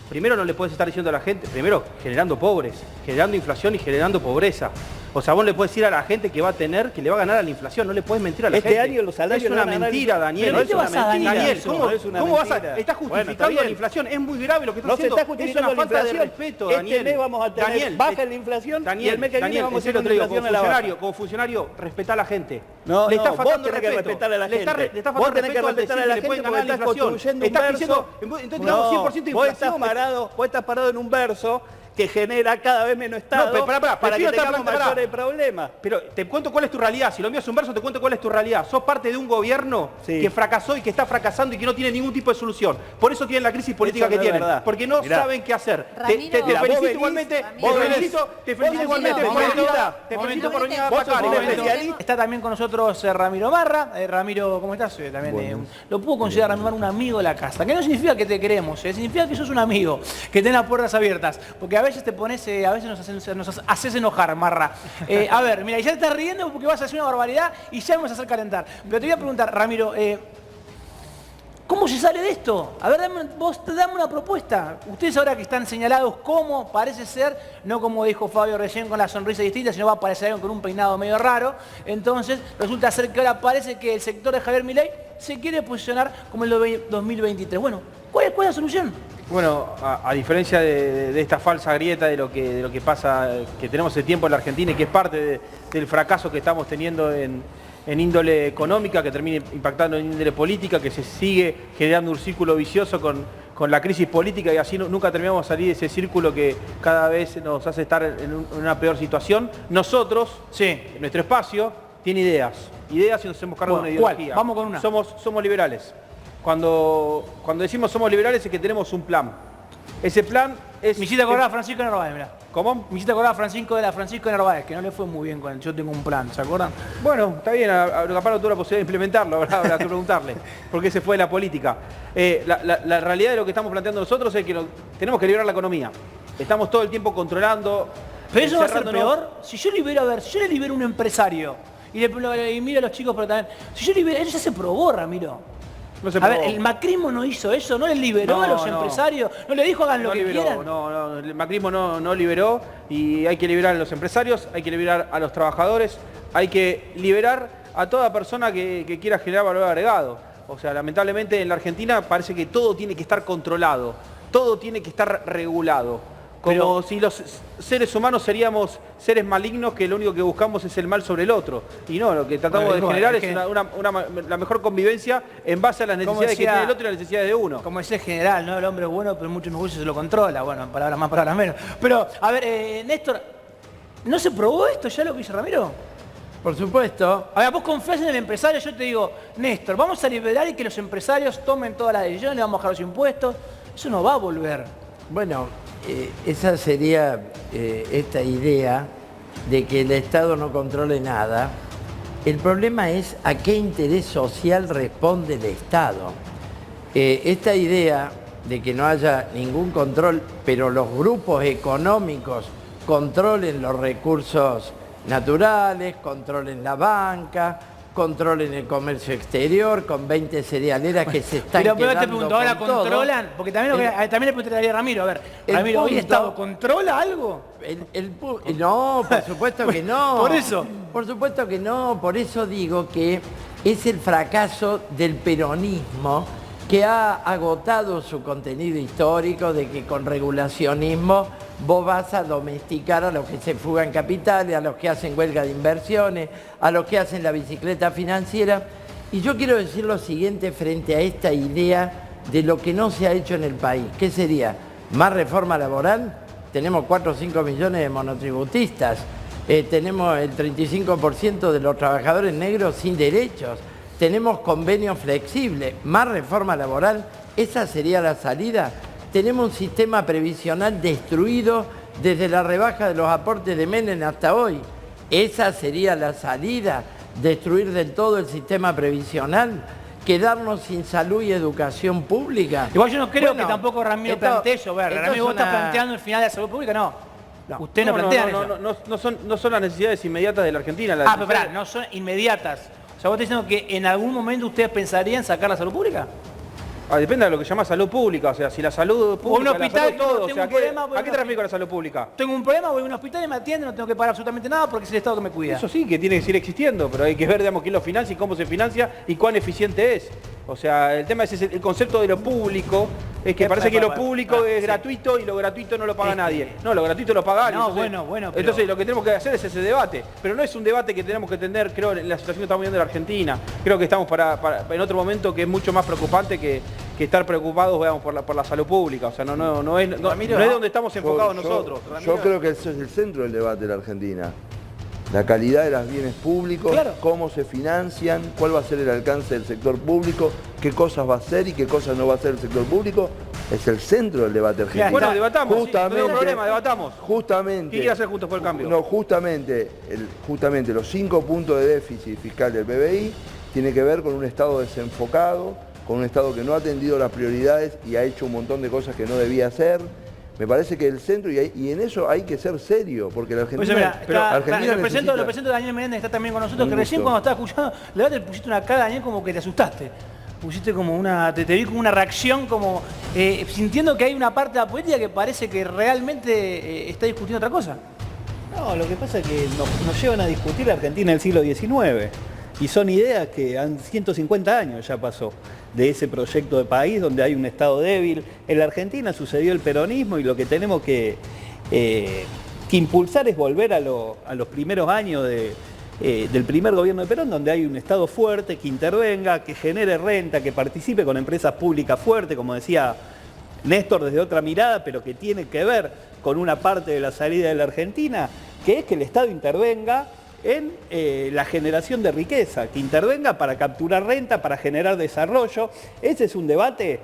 Primero no le puedes estar diciendo a la gente, primero generando pobres, generando inflación y generando pobreza. O sea, vos le puedes decir a la gente que va a tener, que le va a ganar a la inflación, no le puedes mentir a la gente. Este año los salarios es una mentira, Daniel. No es una mentira. Daniel, ¿cómo vas a...? Estás Bueno, justificando la inflación, es muy grave lo que estás No se haciendo. está justificando es una la falta de inflación. respeto, Daniel. Este mes vamos a tener baja la inflación y el mes que viene vamos a tener una inflación a la baja. Como funcionario, respetá a la gente. No, le estás vos faltando tenés que respeto. respetar a la gente. Le estás Vos faltando tenés que respeto respetar a la al decir que le gente pueden porque ganar la estás inflación. construyendo un Estás verso. diciendo, entonces tenemos 100% de Vos inflación. estás parado en un verso que genera cada vez menos Estado para que tengamos mayores problemas. Pero te cuento cuál es tu realidad. Si lo mío es un verso, te cuento cuál es tu realidad. Sos parte de un gobierno que fracasó y que está fracasando y que no tiene ningún tipo de solución. Por eso tienen la crisis política que tienen. Porque no saben qué hacer. Te felicito igualmente. Te felicito igualmente por venir a atacar. Está también con nosotros Ramiro Marra. Ramiro, ¿cómo estás? También lo puedo considerar Ramiro un amigo de la casa. Que no significa que te queremos, significa que sos un amigo, que tenés las puertas abiertas. Porque a veces te pones, a veces nos haces enojar, Marra. A ver, mira, ya te estás riendo porque vas a hacer una barbaridad y ya me vas a hacer calentar. Pero te voy a preguntar, Ramiro, ¿cómo se sale de esto? A ver, dame una propuesta. Ustedes ahora que están señalados como parece ser, no como dijo Fabio recién con la sonrisa distinta, sino va a parecer alguien con un peinado medio raro. Entonces, resulta ser que ahora parece que el sector de Javier Milei se quiere posicionar como el 2023. Bueno, ¿cuál es la solución? Bueno, a diferencia de esta falsa grieta de lo que pasa, que tenemos el tiempo en la Argentina y que es parte del fracaso que estamos teniendo en índole económica, que termina impactando en índole política, que se sigue generando un círculo vicioso con la crisis política y así nunca terminamos de salir de ese círculo que cada vez nos hace estar en una peor situación. Nosotros, nuestro espacio, tiene ideas y nos hacemos cargo de una ideología. Vamos con una. Somos liberales. Cuando decimos somos liberales es que tenemos un plan. Ese plan es... Me hiciste acordar a Francisco Narváez, mirá. ¿Cómo? Me hiciste acordar a Francisco Narváez, que no le fue muy bien con el yo tengo un plan, ¿se acuerdan? Bueno, está bien, capaz no tuve la posibilidad de implementarlo, habrá que preguntarle, porque se fue de la política. La realidad de lo que estamos planteando nosotros es que tenemos que liberar la economía. Estamos todo el tiempo controlando... Pero eso va a ser peor. Si yo le libero a un empresario y miro a los chicos, pero también... Si yo libero, eso ya se probó, Ramiro. A ver, el macrismo no hizo eso, no le liberó a los empresarios, no le dijo hagan lo que quieran. No, el macrismo no liberó y hay que liberar a los empresarios, hay que liberar a los trabajadores, hay que liberar a toda persona que quiera generar valor agregado. O sea, lamentablemente en la Argentina parece que todo tiene que estar controlado, todo tiene que estar regulado. Como si los seres humanos seríamos seres malignos que lo único que buscamos es el mal sobre el otro. Y no, lo que tratamos de generar es la mejor convivencia en base a las necesidades que tiene el otro y las necesidades de uno. Como decía el general, ¿no? El hombre es bueno, pero muchos juicios se lo controla. Bueno, palabras más, palabras menos. Pero, a ver, Néstor, ¿no se probó esto ya lo que hizo Ramiro? Por supuesto. A ver, vos confías en el empresario, yo te digo, Néstor, vamos a liberar y que los empresarios tomen todas las decisiones, le vamos a bajar los impuestos. Eso no va a volver. Bueno, esa sería esta idea de que el Estado no controle nada. El problema es a qué interés social responde el Estado. Esta idea de que no haya ningún control, pero los grupos económicos controlen los recursos naturales, controlen la banca, controlen el comercio exterior con 20 cerealeras que se están quedando pero te pregunto, ¿ahora controlan? Todo. Porque también le preguntaría a Ramiro, a ver, Ramiro, ¿hoy el Estado controla algo? No, por supuesto que no. Por eso. Por supuesto que no, por eso digo que es el fracaso del peronismo que ha agotado su contenido histórico de que con regulacionismo vos vas a domesticar a los que se fugan capitales, a los que hacen huelga de inversiones, a los que hacen la bicicleta financiera. Y yo quiero decir lo siguiente frente a esta idea de lo que no se ha hecho en el país. ¿Qué sería? ¿Más reforma laboral? Tenemos 4 o 5 millones de monotributistas. Tenemos el 35% de los trabajadores negros sin derechos. Tenemos convenios flexibles. ¿Más reforma laboral? ¿Esa sería la salida? Tenemos un sistema previsional destruido desde la rebaja de los aportes de Menem hasta hoy. ¿Esa sería la salida? ¿Destruir del todo el sistema previsional? ¿Quedarnos sin salud y educación pública? Igual yo no creo que tampoco Ramiro plantee eso. Ramiro, vos estás planteando el final de la salud pública, no. Usted no plantea eso. No son las necesidades inmediatas de la Argentina. Pero pará, no son inmediatas. O sea, vos estás diciendo que en algún momento ustedes pensarían sacar la salud pública. Depende de lo que llama salud pública, o sea, si la salud pública, un hospital, todo, o sea, un problema, ¿a qué te refieres con la salud pública? Tengo un problema, voy a un hospital y me atienden, no tengo que pagar absolutamente nada porque es el Estado que me cuida. Eso sí, que tiene que seguir existiendo, pero hay que ver, digamos, quién lo financia y cómo se financia y cuán eficiente es. O sea, el tema es el concepto de lo público, es que parece que lo público es gratuito y lo gratuito no lo paga nadie. No, lo gratuito lo paga alguien. No, bueno. Entonces lo que tenemos que hacer es ese debate, pero no es un debate que tenemos que tener, creo, en la situación que estamos viendo en la Argentina. Creo que estamos en otro momento que es mucho más preocupante que estar preocupados, veamos, por la salud pública. O sea, no es donde estamos enfocados nosotros. Yo creo que ese es el centro del debate de la Argentina. La calidad de los bienes públicos, cómo se financian, cuál va a ser el alcance del sector público, qué cosas va a hacer y qué cosas no va a hacer el sector público, es el centro del debate argentino. Bueno, debatamos, justamente, no hay problema, debatamos. Justamente. ¿Qué quiere hacer Juntos por el Cambio? No, justamente los 5 puntos de déficit fiscal del PBI tiene que ver con un Estado desenfocado, con un Estado que no ha atendido las prioridades y ha hecho un montón de cosas que no debía hacer. Me parece que el centro, y en eso hay que ser serio, porque la Argentina... Lo presento a Daniel Menéndez, que está también con nosotros, que recién cuando estaba escuchando el debate pusiste una cara, Daniel, como que te asustaste. Pusiste como te vi como una reacción, como sintiendo que hay una parte de la política que parece que realmente está discutiendo otra cosa. No, lo que pasa es que nos llevan a discutir la Argentina del siglo XIX. Y son ideas que han 150 años ya pasó de ese proyecto de país donde hay un Estado débil. En la Argentina sucedió el peronismo y lo que tenemos que impulsar es volver a los primeros años del primer gobierno de Perón, donde hay un Estado fuerte, que intervenga, que genere renta, que participe con empresas públicas fuertes, como decía Néstor, desde otra mirada, pero que tiene que ver con una parte de la salida de la Argentina, que es que el Estado intervenga en la generación de riqueza, que intervenga para capturar renta, para generar desarrollo. Ese es un debate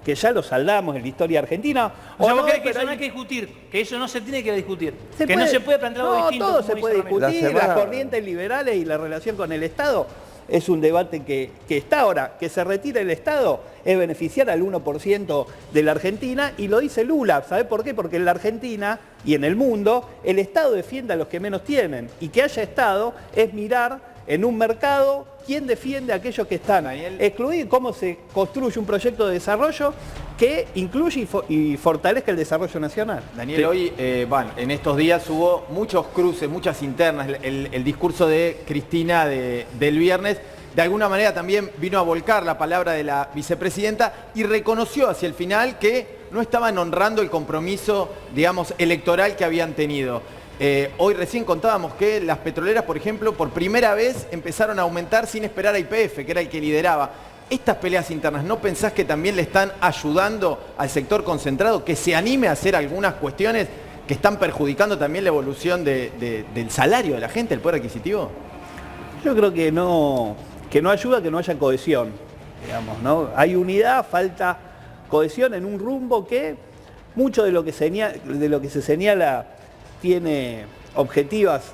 que ya lo saldamos en la historia argentina. O sea, ¿vos crees que eso no hay que discutir? Que eso no se tiene que discutir. No se puede plantear algo distinto. Todo se puede discutir, las corrientes liberales y la relación con el Estado. Es un debate que está ahora. Que se retire el Estado es beneficiar al 1% de la Argentina, y lo dice Lula. ¿Sabe por qué? Porque en la Argentina y en el mundo el Estado defiende a los que menos tienen, y que haya Estado es mirar en un mercado quién defiende a aquellos que están excluidos, cómo se construye un proyecto de desarrollo que incluye y fortalezca el desarrollo nacional. Daniel, hoy, en estos días hubo muchos cruces, muchas internas. El discurso de Cristina del viernes, de alguna manera también vino a volcar la palabra de la vicepresidenta y reconoció hacia el final que no estaban honrando el compromiso, digamos, electoral que habían tenido. Hoy recién contábamos que las petroleras, por ejemplo, por primera vez empezaron a aumentar sin esperar a YPF, que era el que lideraba. Estas peleas internas, ¿no pensás que también le están ayudando al sector concentrado que se anime a hacer algunas cuestiones que están perjudicando también la evolución del salario de la gente, el poder adquisitivo? Yo creo que no ayuda que no haya cohesión, digamos, ¿no? Hay unidad, falta cohesión en un rumbo que mucho de lo que se señala tiene objetivas.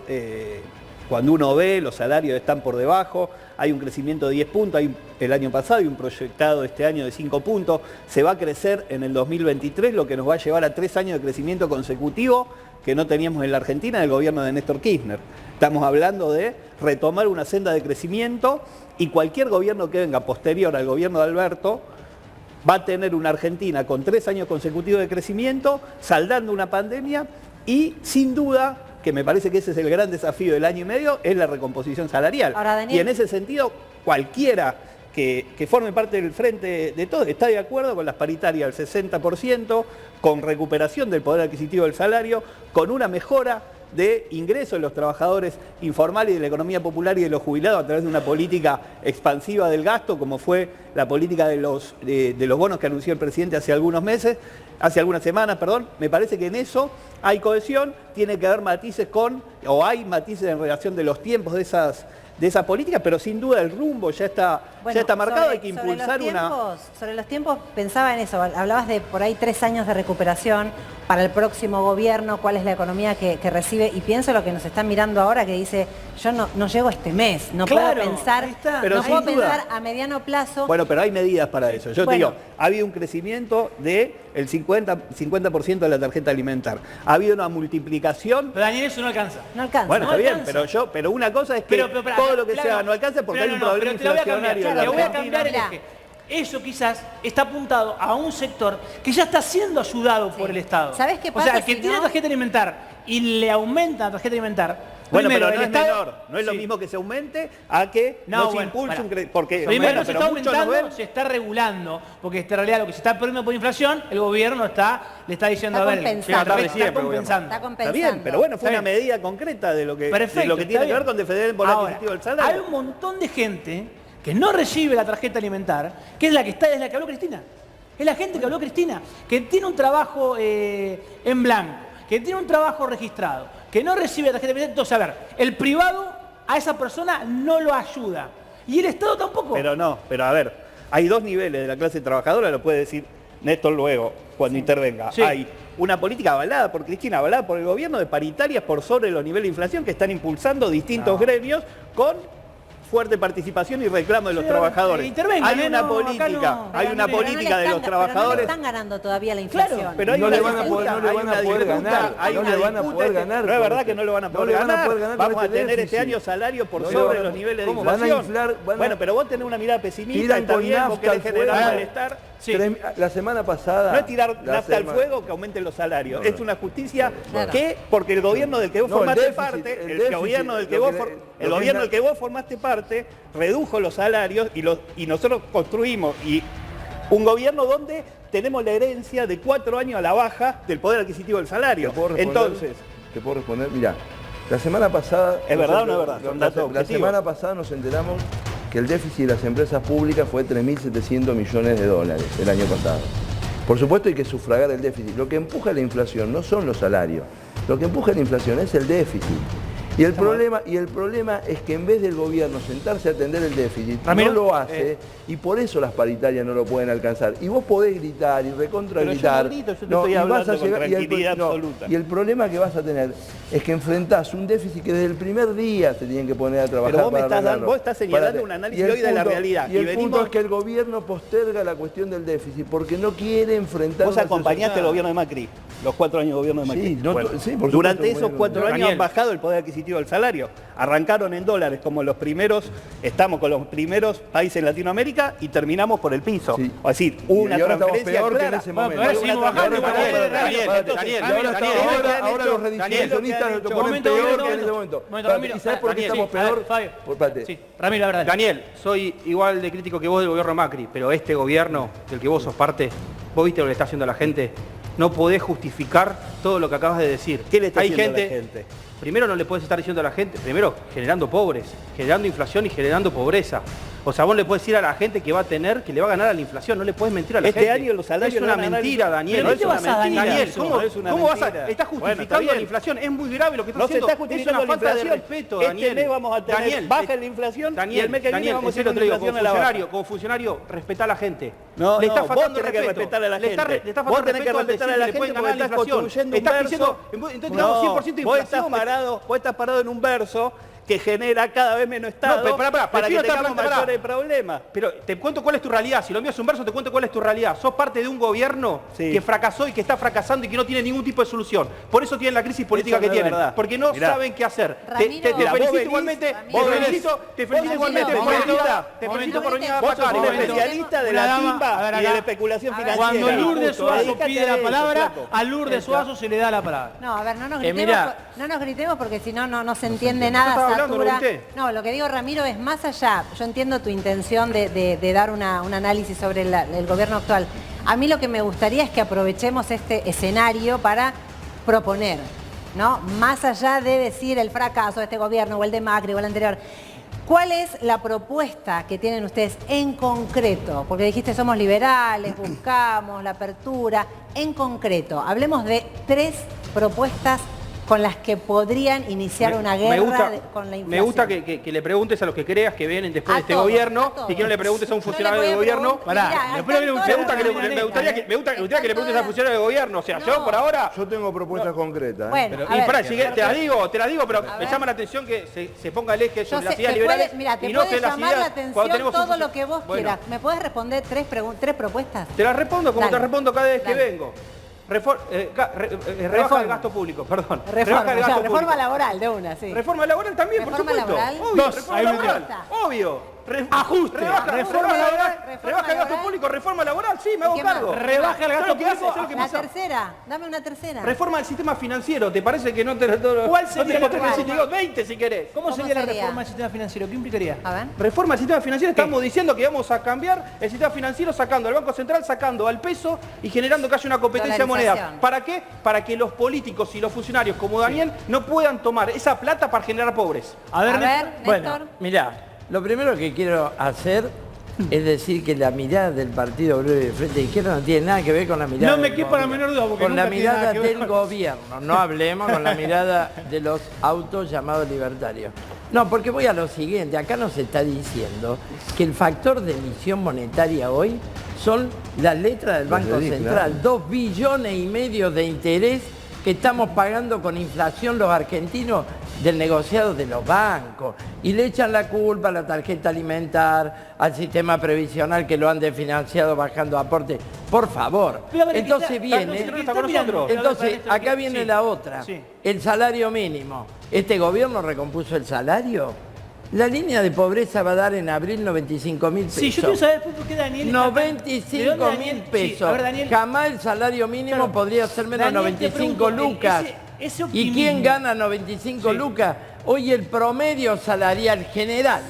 Cuando uno ve, los salarios están por debajo, hay un crecimiento de 10 puntos, el año pasado y un proyectado este año de 5 puntos, se va a crecer en el 2023, lo que nos va a llevar a 3 años de crecimiento consecutivo que no teníamos en la Argentina del gobierno de Néstor Kirchner. Estamos hablando de retomar una senda de crecimiento, y cualquier gobierno que venga posterior al gobierno de Alberto va a tener una Argentina con 3 años consecutivos de crecimiento, saldando una pandemia, y sin duda, que me parece que ese es el gran desafío del año y medio, es la recomposición salarial. Ahora, Daniel, y en ese sentido, cualquiera que forme parte del frente de todos está de acuerdo con las paritarias al 60%, con recuperación del poder adquisitivo del salario, con una mejora de ingresos de los trabajadores informales y de la economía popular y de los jubilados a través de una política expansiva del gasto, como fue la política de los bonos que anunció el presidente hace algunas semanas. Me parece que en eso hay cohesión, tiene que haber matices hay matices en relación de los tiempos de esas políticas, pero sin duda el rumbo ya está marcado. Hay que impulsar sobre los tiempos pensaba en eso, hablabas de por ahí 3 años de recuperación para el próximo gobierno, cuál es la economía que recibe, y pienso lo que nos están mirando ahora, que dice, yo no llego este mes, no puedo pensar a mediano plazo. Bueno, pero hay medidas para eso. Yo te digo, ha habido un crecimiento del 50% de la tarjeta alimentar. Ha habido una multiplicación. Pero Daniel, eso no alcanza. No alcanza. Bueno, no está alcanza. bien, pero una cosa es que todo lo que sea no alcanza porque hay un problema inflacionario. Le voy a cambiar el eje. eso quizás está apuntado a un sector que ya está siendo ayudado por el Estado. ¿Sabés qué O pasa sea, el que si tiene no? tarjeta alimentar y le aumenta la tarjeta alimentar, Bueno, primero, pero no el es Estado- menor. No es lo Sí. mismo que se aumente a que no se bueno, impulse pará. un porque Primero bueno, se pero está muchos nos aumentando, ven. se está regulando, porque en realidad lo que se está perdiendo por inflación, el gobierno le está diciendo, Está a ver, compensando. está compensando. Está Está compensando. bien, pero bueno, fue Está una bien. medida concreta de lo que, Perfecto, de lo que está tiene que bien. ver con defender el poder Ahora, adquisitivo del salario. hay un montón de gente que no recibe la tarjeta alimentar, que es la que habló Cristina. Es la gente que habló Cristina, que tiene un trabajo en blanco, que tiene un trabajo registrado, que no recibe la tarjeta alimentar. Entonces, a ver, el privado a esa persona no lo ayuda. Y el Estado tampoco. Pero a ver, hay dos niveles de la clase trabajadora, lo puede decir Néstor luego, cuando intervenga. Sí. Hay una política avalada por Cristina, avalada por el gobierno de paritarias por sobre los niveles de inflación que están impulsando distintos gremios con fuerte participación y reclamo de los Sí, trabajadores. intervengan, Hay una no, acá política, no. hay una Pero no le política de están- los pero no le trabajadores. están ganando todavía la inflación. Claro, pero hay No una le van a disputa, poder- no le hay van a una poder disputa, ganar, hay no una le van a disputa, poder ganar no es con verdad este. que no lo van a No poder le van a ganar. poder ganar Vamos con a este tener este déficit. año salario por No le sobre van a- los niveles de ¿cómo? Van a inflación. inflar, van a- Bueno, pero vos tenés una mirada pesimista, Tiran está con bien, vos nafta querés al generar fuego. malestar. Sí. La semana pasada... No es tirar la nafta al sema- fuego que aumenten los salarios. No, no. Es una justicia Claro. que, porque el gobierno del que vos No, el formaste déficit, parte, el el déficit, gobierno del que lo vos que- for- lo el que gobierno es del que vos formaste parte, redujo los salarios y nosotros construimos un gobierno donde tenemos la herencia de 4 años a la baja del poder adquisitivo del salario. ¿Te puedo responder? Entonces, ¿Te puedo responder? Mira, la semana pasada... ¿Es verdad o no es verdad? Son datos La objetivos. semana pasada nos enteramos que el déficit de las empresas públicas fue 3.700 millones de dólares el año pasado. Por supuesto hay que sufragar el déficit. Lo que empuja la inflación no son los salarios. Lo que empuja la inflación es el déficit. Y el problema es que en vez del gobierno sentarse a atender el déficit, Ramiro, no lo hace y por eso las paritarias no lo pueden alcanzar. Y vos podés gritar y recontra Pero yo gritar. no grito, yo te estoy y vas hablando a con llegar- y el- tranquilidad absoluta. Y el problema que vas a tener es que enfrentás un déficit que desde el primer día te tienen que poner a trabajar. Pero vos me para estás dando- arreglarlo. vos estás señalando Para- un análisis y el hoy de la punto- realidad. Y el Y punto venimos- es que el gobierno posterga la cuestión del déficit porque no quiere enfrentar... vos una acompañaste sociedad. el gobierno de Macri, los 4 años de gobierno de Macri. Sí, no, Bueno, sí, por durante supuesto, esos 4 años Daniel. han bajado el poder adquisitivo del salario. Arrancaron en dólares como los primeros, estamos con los primeros países en Latinoamérica y terminamos por el piso. Sí. Es decir, una Y ahora estamos transferencia peor que en clara. ese Bueno, momento. pero ahora seguimos bajando, Ahora estamos Daniel, peor. Daniel, Espérate, Daniel, y ahora Daniel, estamos- Daniel, ahora los Daniel, redistribucionistas Daniel, lo ponen momento, peor momento, que en ese momento. momento. Momento, Espérate, Ramiro, ¿y sabes por qué Daniel, estamos sí, a ver, peor? Fabio. Espérate. Sí, Ramiro, la verdad. Daniel, soy igual de crítico que vos del gobierno Macri, pero este gobierno del que vos sos parte, vos viste lo que está haciendo la gente, no podés justificar todo lo que acabas de decir. ¿Qué le está Hay haciendo a la gente, gente? primero no le podés estar diciendo a la gente, primero generando pobres, generando inflación y generando pobreza. O sea, vos le podés decir a la gente que va a tener, que le va a ganar a la inflación, no le podés mentir a la Este gente. año los salarios es le una van a ganar- mentira, Daniel. ¿Pero No qué es te una vas a mentira. dañar Daniel, eso? ¿cómo, No es una cómo vas a...? mentira. Estás Bueno, justificando está bien. la inflación, es muy grave lo que estás No se haciendo. está Es justificando una la falta de inflación. respeto, Este Daniel. mes vamos a tener, Daniel, baja la inflación y Daniel, el mes que viene Daniel, vamos a en serio tener te digo, una inflación a la baja. como funcionario, respetá a la gente. No, le no, estás vos faltando tenés que respeto. respetar a la Le estás gente. le estás Vos faltando tenés que respeto al respetar a decir la que le pueden gente ganar porque la estás inflación. construyendo un Estás verso. diciendo, entonces tenemos 100% de vos inflación. estás parado en un verso que genera cada vez menos Estado pero pará, para que prefiero estar tengamos pará. mayores problemas. Pero te cuento cuál es tu realidad. Si lo mío es un verso, te cuento cuál es tu realidad. Sos parte de un gobierno Sí. que fracasó y que está fracasando y que no tiene ningún tipo de solución. Por eso tienen la crisis política Eso que no es tienen. verdad. Porque no Mirá. saben qué hacer. Ramiro. Te Mirá, vos felicito venís- igualmente. Ramiro. Te vos felicito Ramiro. igualmente por Ramiro. venir. Te felicito por venir a Vos sos atacar. un Momento. especialista de Una la dama, timba a ver, y de acá. la especulación A ver, financiera. Cuando Lourdes Justo, Suazo dedícate pide a la eso, palabra, flaco. a Lourdes Suazo se le da la palabra. No, a ver, no nos mirá. gritemos, no nos gritemos porque si no, no se entiende nada, estaba hablando, satura. no grité. No, lo que digo, Ramiro, es más allá. Yo entiendo tu intención de dar un análisis sobre el gobierno actual. A mí lo que me gustaría es que aprovechemos este escenario para proponer, ¿no? Más allá de decir el fracaso de este gobierno o el de Macri o el anterior. ¿Cuál es la propuesta que tienen ustedes en concreto? Porque dijiste somos liberales, buscamos la apertura. En concreto, hablemos de 3 propuestas con las que podrían iniciar una guerra con la inflación. Me gusta que le preguntes a los que creas que vienen después A de este todos, gobierno a todos. y que no le preguntes a un Yo funcionario le voy del a gobierno. preguntar- Pará, Mirá, después están viene un todas- Me gustaría que le preguntes al funcionario del gobierno. O sea, yo No. por ahora... Yo tengo propuestas concretas. Bueno, Pero, a y ver, pará, te las digo, pero A me ver. llama la atención que se ponga el eje yo sobre las sé, ideas te liberales puede, mira, te y no puede que las llamar ideas la cuando atención tenemos todo un lo que vos Bueno, quieras. ¿Me puedes responder 3 propuestas? Te las respondo como Dale. te respondo cada vez que Dale. vengo. Rebaja Reforma. el gasto público, perdón. Reforma, el gasto reforma público. laboral de una, sí. Reforma laboral también, por Reforma supuesto. laboral. Obvio, Dos, reforma ahí me laboral. gusta. Obvio. Ajuste. Reforma laboral. Reforma Rebaja el gasto laboral. público, reforma laboral, sí, me hago qué más? cargo. Rebaja el gasto ¿Sabes lo que hace? público. ¿Sabes lo que La pasa? tercera, dame una tercera. Reforma del sistema financiero, ¿te parece que no te ¿Cuál sería tenemos la 3 reforma? digo 20 si querés? ¿Cómo sería la sería? reforma del sistema financiero? ¿Qué implicaría? A ver. Reforma del sistema financiero, ¿Qué? estamos diciendo que vamos a cambiar el sistema financiero sacando al Banco Central, sacando al peso y generando que haya una competencia de monedas. Dolarización. ¿Para qué? Para que los políticos y los funcionarios como Daniel no puedan tomar esa plata para generar pobres. A ver, Néstor. Bueno, Néstor. mirá, lo primero que quiero hacer es decir que la mirada del Partido Obrero y del Frente de Izquierda no tiene nada que ver con la mirada No me del quepa la gobierno. menor duda, porque con la nunca tiene nada mirada que ver del con- gobierno, no hablemos con la mirada de los autos llamados libertarios. No, porque voy a lo siguiente, acá nos está diciendo que el factor de emisión monetaria hoy son las letras del Banco Sí, Central, claro. 2,5 billones de interés que estamos pagando con inflación los argentinos del negociado de los bancos. Y le echan la culpa a la tarjeta alimentar, al sistema previsional que lo han desfinanciado bajando aportes. Por favor. Pero a ver, Entonces está- viene... está- está con nosotros. Entonces, acá viene Sí. la otra. Sí. El salario mínimo. ¿Este gobierno recompuso el salario? La línea de pobreza va a dar en abril 95.000 pesos. Sí, yo quiero saber por qué Daniel... ¿De 95.000 dónde Daniel? pesos. Sí, a ver, Daniel. Jamás el salario mínimo Claro. podría ser menos de Daniel, te 95 pregunto, lucas. ese ¿Y optimismo- quién gana 95 Sí. lucas? Hoy el promedio salarial general,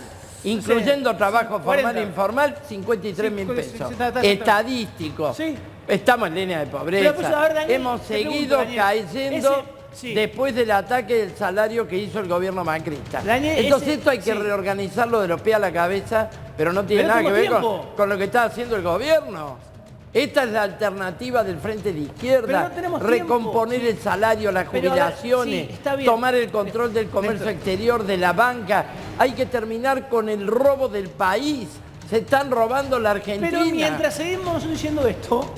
incluyendo trabajo formal 40. e informal, 53.000 Sí, pesos. sí, está. Estadístico. Sí. Estamos en línea de pobreza. Pero, pues, a ver, Daniel, Hemos te pregunto, seguido Daniel, cayendo sí. después del ataque del salario que hizo el gobierno macrista. Daniel, Entonces ese- esto hay que sí. reorganizarlo de los pies a la cabeza, pero no tiene Pero nada que ver tengo con, tiempo. con lo que está haciendo el gobierno. Esta es la alternativa del Frente de Izquierda. Pero no tenemos recomponer tiempo. el salario, las Pero, a ver, jubilaciones, sí, está bien. tomar el control del comercio exterior, de la banca. Hay que terminar con el robo del país. Se están robando la Argentina. Pero mientras seguimos nosotros diciendo esto,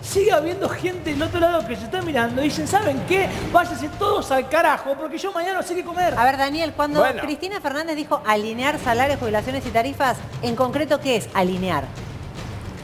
sigue habiendo gente del otro lado que se está mirando y dicen, ¿saben qué? Váyanse todos al carajo porque yo mañana no sé qué comer. A ver, Daniel, cuando Bueno. Cristina Fernández dijo alinear salarios, jubilaciones y tarifas, en concreto, ¿qué es alinear?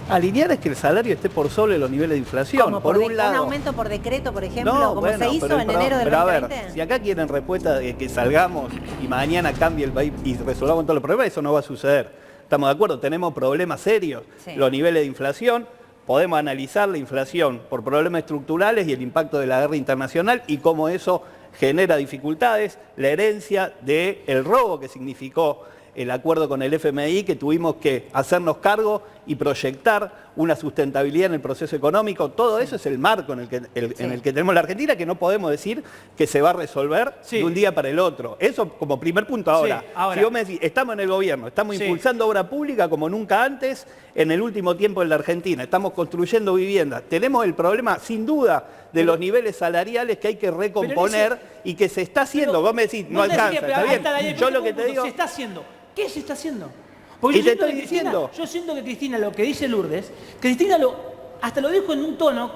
Alinear es que el salario esté por sobre los niveles de inflación. Como Por un lado. un aumento por decreto, por ejemplo, como bueno, se hizo pero en enero del pero a 2020. ver, si acá quieren respuesta de que salgamos y mañana cambie el país y resolvamos todos los problemas, eso no va a suceder. ¿Estamos de acuerdo? Tenemos problemas serios. Sí. Los niveles de inflación, podemos analizar la inflación por problemas estructurales y el impacto de la guerra internacional y cómo eso genera dificultades, la herencia del robo que significó el acuerdo con el FMI, que tuvimos que hacernos cargo y proyectar una sustentabilidad en el proceso económico. Todo eso es el marco en el que tenemos la Argentina, que no podemos decir que se va a resolver Sí. de un día para el otro. Eso como primer punto ahora. Sí, ahora. Si vos me decís, estamos en el gobierno, estamos Sí. impulsando obra pública como nunca antes en el último tiempo en la Argentina, estamos construyendo viviendas. Tenemos el problema, sin duda, de los niveles salariales que hay que recomponer y que se está haciendo. Pero, Vos me decís, no te decía, alcanza, pero está ahí bien. está, Daniel, Yo pero lo que tengo te un punto, digo... se está haciendo. ¿Qué se está haciendo? Porque Y yo te siento estoy que Cristina- diciendo. Yo siento que Cristina, lo que dice Lourdes, Cristina hasta lo dijo en un tono,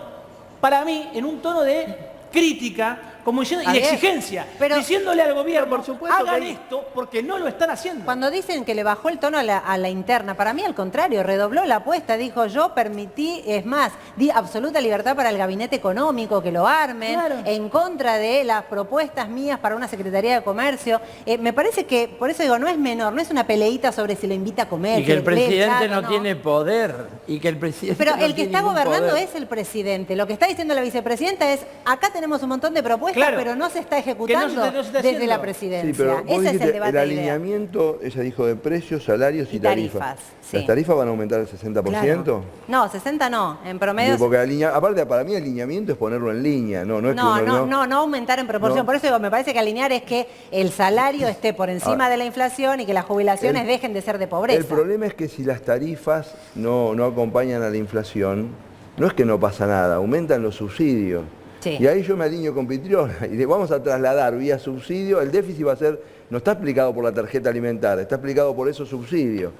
para mí, en un tono de crítica, como diciendo, y Está de bien, exigencia, pero- diciéndole al gobierno, Pero por supuesto que hagan hay- esto porque no lo están haciendo. Cuando dicen que le bajó el tono a la interna, para mí al contrario, redobló la apuesta, dijo yo permití, es más, di absoluta libertad para el gabinete económico, que lo armen, Claro. en contra de las propuestas mías para una Secretaría de Comercio. Me parece que, por eso digo, no es menor, no es una peleita sobre si lo invita a comer. Y que el si le lee presidente plato, no tiene poder. Y que el presidente Pero no el que tiene está ningún gobernando poder. es el presidente. Lo que está diciendo la vicepresidenta es, acá tenemos un montón de propuestas, Claro. pero no se está Que ejecutando no se está desde haciendo. la Sí, presidencia. pero vos Ese es dijiste el debate el de ideas. alineamiento, ella dijo de precios, salarios y Y tarifas, tarifas. sí. ¿Las tarifas van a aumentar el 60%? Claro. No, 60 no, en promedio. Porque aparte para mí alineamiento es ponerlo en línea, no es que No, uno no aumentar en proporción. No. Por eso digo, me parece que alinear es que el salario esté por encima de la inflación y que las jubilaciones dejen de ser de pobreza. El problema es que si las tarifas no acompañan a la inflación, no es que no pasa nada, aumentan los subsidios. Sí. Y ahí yo me alineo con Pitriona y le vamos a trasladar vía subsidio, el déficit va a ser, no está explicado por la tarjeta alimentaria, está explicado por esos subsidios.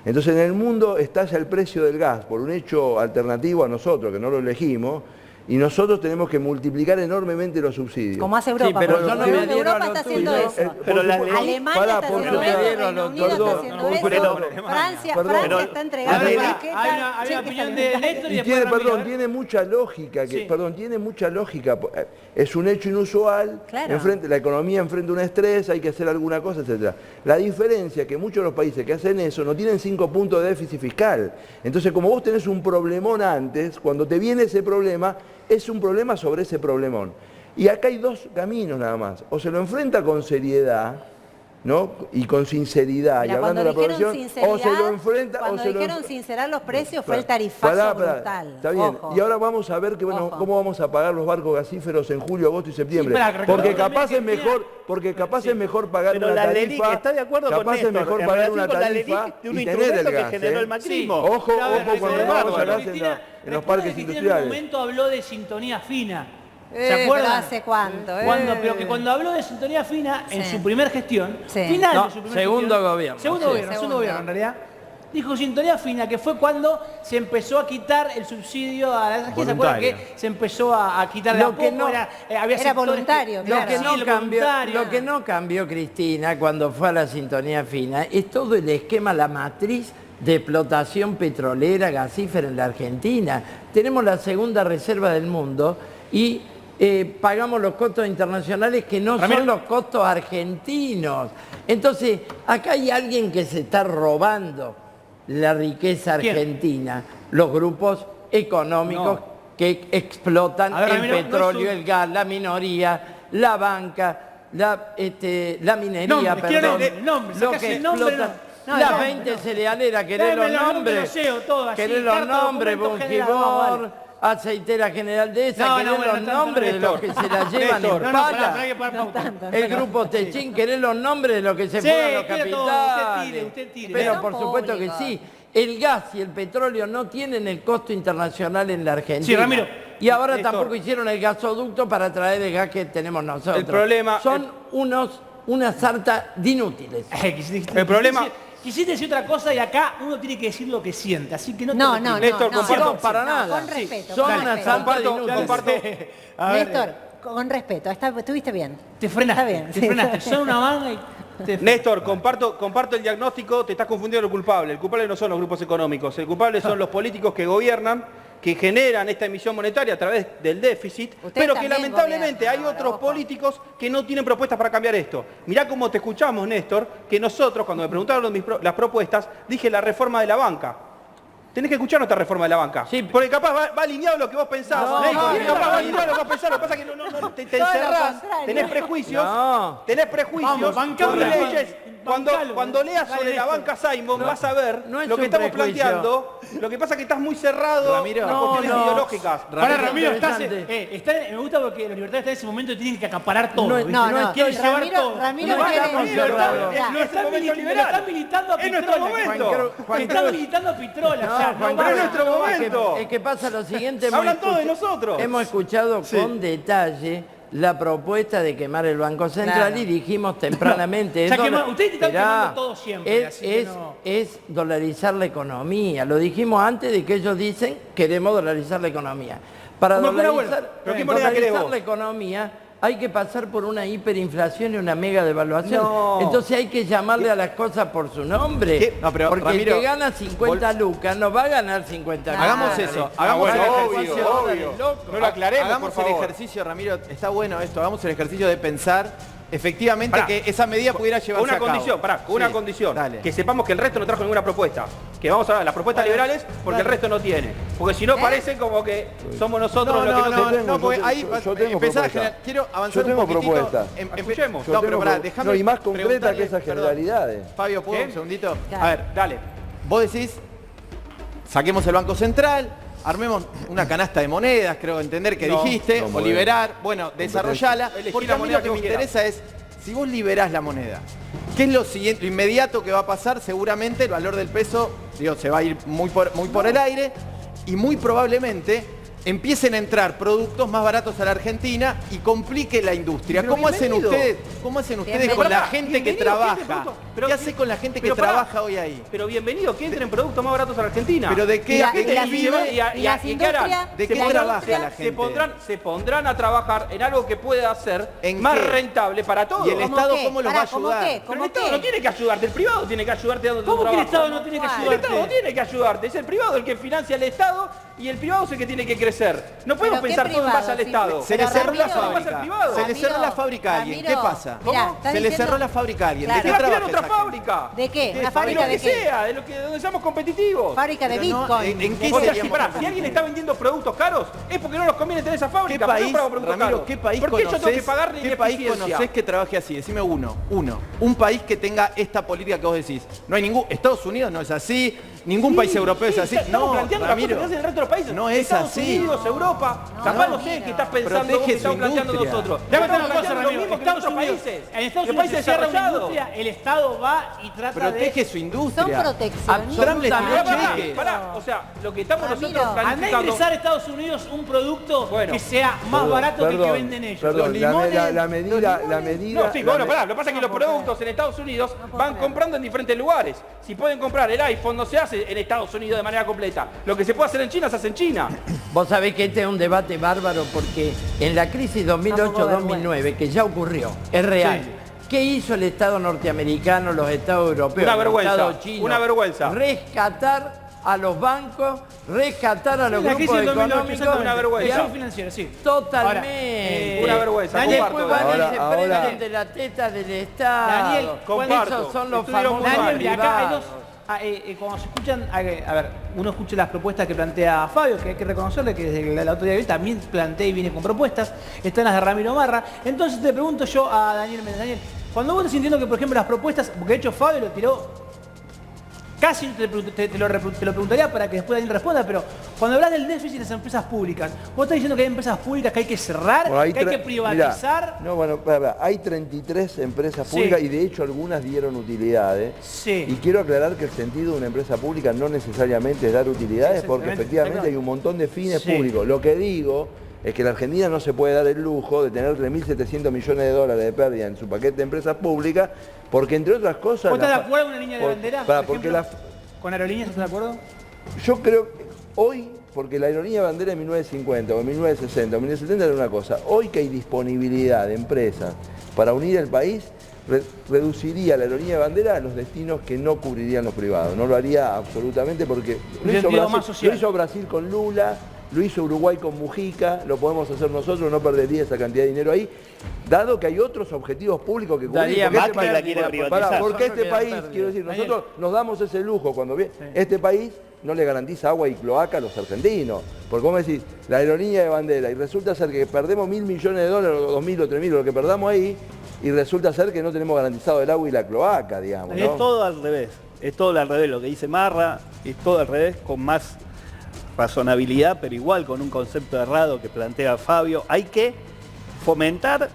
Entonces en el mundo estalla el precio del gas por un hecho alternativo a nosotros, que no lo elegimos, Y nosotros tenemos que multiplicar enormemente los subsidios. Como hace Europa. pero porque yo no me adhiero Europa a lo está haciendo tuyo. eso. Pero la ley- Alemania está haciendo eso, Reino Unido está haciendo eso, Francia está entregando etiquetas. Hay una opinión de Néstor y Y después tiene, Ramiro, perdón, ¿eh? tiene mucha lógica, Sí. tiene mucha lógica. Es un hecho inusual, Claro. la economía enfrenta un estrés, hay que hacer alguna cosa, etc. La diferencia es que muchos de los países que hacen eso no tienen 5 puntos de déficit fiscal. Entonces, como vos tenés un problemón antes, cuando te viene ese problema, es un problema sobre ese problemón. Y acá hay 2 caminos nada más. O se lo enfrenta con seriedad, ¿no? Y con sinceridad, Mira, y hablando de la cuando aprobación, dijeron o se lo enfrenta... cuando o se lo dijeron enf- sincerar los precios fue el Pará, tarifazo pará, brutal. está bien. Ojo. Y ahora vamos a ver Ojo. cómo vamos a pagar los barcos gasíferos en julio, agosto y septiembre. Sí, pará, recordemos porque capaz también es que mejor, porque capaz es mejor pagar Pero una la tarifa. LELIC está de acuerdo con capaz Néstor, es mejor en pagar relación una con la tarifa LELIC de un y tener instrumento el que gas. generó el macrismo. Ojo, Pero a ver, ojo cuando recordemos vamos a que gas Cristina- en los recuerda parques que Cristina industriales. en un momento habló de sintonía fina. ¿Se Pero acuerdan? ¿hace cuánto? Pero que cuando habló de sintonía fina en Sí. su primer gestión, Sí. final No, de su primer segundo gestión, gobierno. Segundo Sí. gobierno, segundo gobierno en realidad. Dijo sintonía fina, que fue cuando se empezó a quitar el subsidio a las energías. ¿Se acuerdan que se empezó a quitar de Lo a que poco? no- Había era sectores voluntario, que- claro. Lo que, Sí, no lo cambió, voluntario. lo que no cambió Cristina cuando fue a la sintonía fina es todo el esquema, la matriz de explotación petrolera, gasífera en la Argentina. Tenemos la segunda reserva del mundo y pagamos los costos internacionales que no son los costos argentinos. Entonces, acá hay alguien que se está robando la riqueza ¿Quién? argentina, los grupos económicos que explotan A ver, el Ramiro, no es petróleo, un- el gas, la minoría, la banca, la minería, Nombre, quiero perdón, nombre, lo sacás que el nombre, explotan. no, Las no, 20 cerealeras, querés Dame los los nombres, nombres, los todo así, querés los carta, nombres, documento general, no, Bungibor, vale. Aceitera General de esa, No, querés no, bueno, los no tanto, nombres de los que se la llevan No, en no, pala. hay que pagar pauta. El grupo Techín, querés los nombres de los que se Sí, fueron a los quiero todo, capitales. usted tire. Pero Son por supuesto que públicos. sí. El gas y el petróleo no tienen el costo internacional en la Argentina. Sí, Ramiro. Y ahora Néstor. tampoco hicieron el gasoducto para traer el gas que tenemos nosotros. El problema- Son una sarta de inútiles. El problema- Quisiste decir otra cosa y acá uno tiene que decir lo que siente, así que no te No, reprimas. no, Néstor, no, comparto. No, para nada. Con respeto. Son con una respeto. sarta de Comparto- inútiles. comparto. A ver, Néstor, con respeto. Estuviste bien. te frenaste, Está bien, te sí. frenaste. Son una manga y te Néstor, comparto el diagnóstico, te estás confundiendo lo culpable. El culpable no son los grupos económicos, el culpable son los políticos que gobiernan, que generan esta emisión monetaria a través del déficit, pero que también lamentablemente hay gobiernan ahora, otros ojo. políticos que no tienen propuestas para cambiar esto. Mirá cómo te escuchamos, Néstor, que nosotros, cuando me preguntaron las propuestas, dije la reforma de la banca. Tenés que escuchar nuestra reforma de la banca. Sí. Porque capaz va alineado lo que vos pensás. No, Néstor, no, capaz no, va alineado lo que vos pensás. Lo que pasa es que te Todo lo encerrás, contrario. tenés prejuicios. No. Tenés prejuicios. Vamos, bancalo, sobre bancalo. leyes. Bancalo. Cuando leas Dale, sobre la Néstor. banca Simon vas a ver no es lo que un estamos prejuicio. planteando. Lo que pasa es que estás muy cerrado Ramiro. a cuestiones No, no. ideológicas. Ahora, Ramiro, interesante. me gusta porque los libertarios están en ese momento y tienen que acaparar todo. No, ¿viste? no, quieren llevar Ramiro- todo. Ramiro No, quiere- estamos cerrado. libertarios. Es nuestro momento liberal. Están militando a Es nuestro Pitrola. momento. Están militando a Pitrola. o sea, no Juan va- Pero es nuestro Carlos, momento. Es que pasa lo siguiente. Hablan todos de nosotros. Hemos escuchado con detalle la propuesta de quemar el Banco Central Claro. y dijimos tempranamente... Ya es quema- dola- ustedes están Esperá, quemando todo siempre, así que no. es dolarizar la economía. Lo dijimos antes de que ellos dicen queremos dolarizar la economía. Para Como una dolarizar, vuelta. ¿Pero qué moneda querés vos? la economía hay que pasar por una hiperinflación y una mega devaluación. No. Entonces hay que llamarle a las cosas por su nombre. ¿Qué? No, pero, porque Ramiro, el que gana 50 lucas no va a ganar 50 lucas. Hagamos eso, Ah, hagamos bueno, el obvio, ejercicio. obvio. No lo aclaremos, Hagamos por el favor. ejercicio, Ramiro, está bueno esto, hagamos el ejercicio de pensar efectivamente Pará. que esa medida pudiera llevarse Con una a cabo. condición, con una Sí, condición. dale. Que sepamos que el resto no trajo ninguna propuesta. Que vamos a ver las propuestas liberales porque el resto no tiene. Porque si no parece como que somos nosotros No, los que no, no, no, porque yo ahí tengo empezar a propuesta. generar. Quiero avanzar Yo tengo un poquitito. propuesta. Escuchemos. No, pero pará, tengo- déjame no, y más concreta preguntarle- que esas perdón. generalidades. Fabio, ¿puedo ¿Qué? un segundito? Claro. A ver, Dale. vos decís, saquemos el Banco Central, armemos una canasta de monedas, creo entender que No, dijiste, no, o moneda. liberar, bueno, desarrollala, Elegí porque la a mí moneda lo que que me vos quieras. interesa es, si vos liberás la moneda, ¿qué es lo siguiente, lo inmediato que va a pasar? Seguramente el valor del peso, digo, se va a ir muy por el aire y muy probablemente empiecen a entrar productos más baratos a la Argentina y complique la industria. Pero ¿Cómo hacen ustedes Bienvenido. con la Pará, gente que bienvenido, trabaja? ¿qué producto? Pero ¿Qué hace con la gente que pero pará. trabaja hoy ahí? Pero bienvenido, que entren productos más baratos a la Argentina. ¿Pero de qué? Y la- ¿Qué y las vive? y las ¿y qué harán? industrias- ¿De qué Se trabaja pondrán- la gente? Se pondrán a trabajar en algo que pueda ser ¿En más qué? rentable para todos. ¿Y el ¿Cómo Estado qué? cómo los va a Pará, ¿cómo ayudar? qué? Pero el ¿Cómo Estado qué? no tiene que ayudarte, el privado tiene que ayudarte dándote un ¿Cómo que el trabajo. Estado no tiene que ¿Cuál? El Estado no ayudarte? tiene que ayudarte, es el privado el que financia al Estado y el privado es el que tiene que crecer. No podemos ¿Pero qué pensar todo en base al privado? Estado. Se le Pero cerró la Ramiro, fábrica. privado. Se le cerró la Ramiro, fábrica a alguien. ¿Qué Ramiro, pasa? mirá, ¿Cómo? estás Se le diciendo- cerró la fábrica a alguien. Claro. ¿De Que qué va a crear trabaja otra esa gente? fábrica. ¿De qué? ¿Una De fábrica lo de que qué? sea, de lo que donde seamos competitivos. Fábrica de Pero no, Bitcoin. ¿en qué O sea, seríamos si alguien está vendiendo productos caros, es porque no nos conviene tener esa fábrica. ¿Qué ¿Por qué país, pago productos Ramiro, caros? qué país ¿Por qué yo tengo que conocés? pagarle ¿Qué país ineficiencia? conocés que trabaje así? Decime uno. Un país que tenga esta política que vos decís. No hay ningún. Estados Unidos no es así. Ningún país europeo es así. Estamos No, planteando las cosas que Ramiro. se hacen en el resto de los países. No es Estados así. Unidos, Europa. Capaz no sé qué estás pensando vos Protege que su estamos planteando industria. nosotros. Déjame Estamos una cosa, planteando lo Ramiro. mismo que en otros países. En Estados En Unidos países se cierra una desarrollados. industria, el Estado va y trata Protege su Son industria. proteccionistas. Trump le tiró Absolutamente. cheque. Pará, o sea, lo que estamos Ramiro, nosotros Andá a planificando. ingresar a Estados Unidos un producto Bueno. que sea más barato que el que venden ellos. Perdón, Los limones, la medida... No, sí, bueno, pará, lo que pasa es que los productos en Estados Unidos van comprando en diferentes lugares. Si pueden comprar el iPhone, no se hace en Estados Unidos de manera completa. Lo que se puede hacer en China, se hace en China. Vos sabés que este es un debate bárbaro porque en la crisis 2008-2009, que ya ocurrió, es real. ¿Qué hizo el Estado norteamericano, los Estados europeos, Una los vergüenza, Estados chinos? una vergüenza. Rescatar a los bancos, rescatar a los la crisis grupos del 2008, económicos. exactamente. Una vergüenza. Crisis financiera, sí. Totalmente. Una vergüenza, Daniel, comparto. después van y Ahora- se prenden de la teta del Estado. Daniel, comparto. Esos son los Estuvieron famosos muy mal. Daniel, de acá hay dos. privados. Cuando se escuchan, a ver, uno escucha las propuestas que plantea Fabio, que hay que reconocerle que desde la autoridad de hoy también plantea y viene con propuestas, están las de Ramiro Marra. Entonces te pregunto yo a Daniel Méndez, Daniel, cuando vos estás sintiendo que, por ejemplo, las propuestas, porque de hecho Fabio lo tiró, casi te lo preguntaría para que después Daniel responda, pero cuando hablas del déficit de las empresas públicas, vos estás diciendo que hay empresas públicas que hay que cerrar, Bueno, que hay que privatizar. Mirá, no, bueno, hay 33 empresas Sí. públicas y de hecho algunas dieron utilidades. Sí. Y quiero aclarar que el sentido de una empresa pública no necesariamente es dar utilidades porque Exactamente, efectivamente está hay un montón de fines Sí. públicos. Lo que digo es que la Argentina no se puede dar el lujo de tener 3.700 millones de dólares de pérdida en su paquete de empresas públicas porque entre otras cosas... ¿Vos estás de la- acuerdo con una línea de por- bandera? pará, por porque ejemplo? la... ¿Con aerolíneas estás de acuerdo? Yo creo que hoy, porque la aerolínea de bandera de 1950 o de 1960 o 1970 era una cosa, hoy que hay disponibilidad de empresas para unir el país, reduciría la aerolínea de bandera a los destinos que no cubrirían los privados. No lo haría absolutamente porque lo hizo sentido más social. Lo hizo Brasil con Lula, lo hizo Uruguay con Mujica, lo podemos hacer nosotros, no perdería esa cantidad de dinero ahí, dado que hay otros objetivos públicos que cubrir. Daría Porque Macri la quiere privatizar. porque Nosotros este país, quedamos quiero decir, Daniel. nosotros nos damos ese lujo cuando este país no le garantiza agua y cloaca a los argentinos. Porque vos me decís, la aerolínea de bandera, y resulta ser que perdemos 1.000 millones de dólares, o 2.000 o 3.000, o lo que perdamos ahí, y resulta ser que no tenemos garantizado el agua y la cloaca, digamos, Es ¿no? todo al revés, es todo al revés lo que dice Marra, es todo al revés con más razonabilidad, pero igual con un concepto errado que plantea Fabio. Hay que fomentar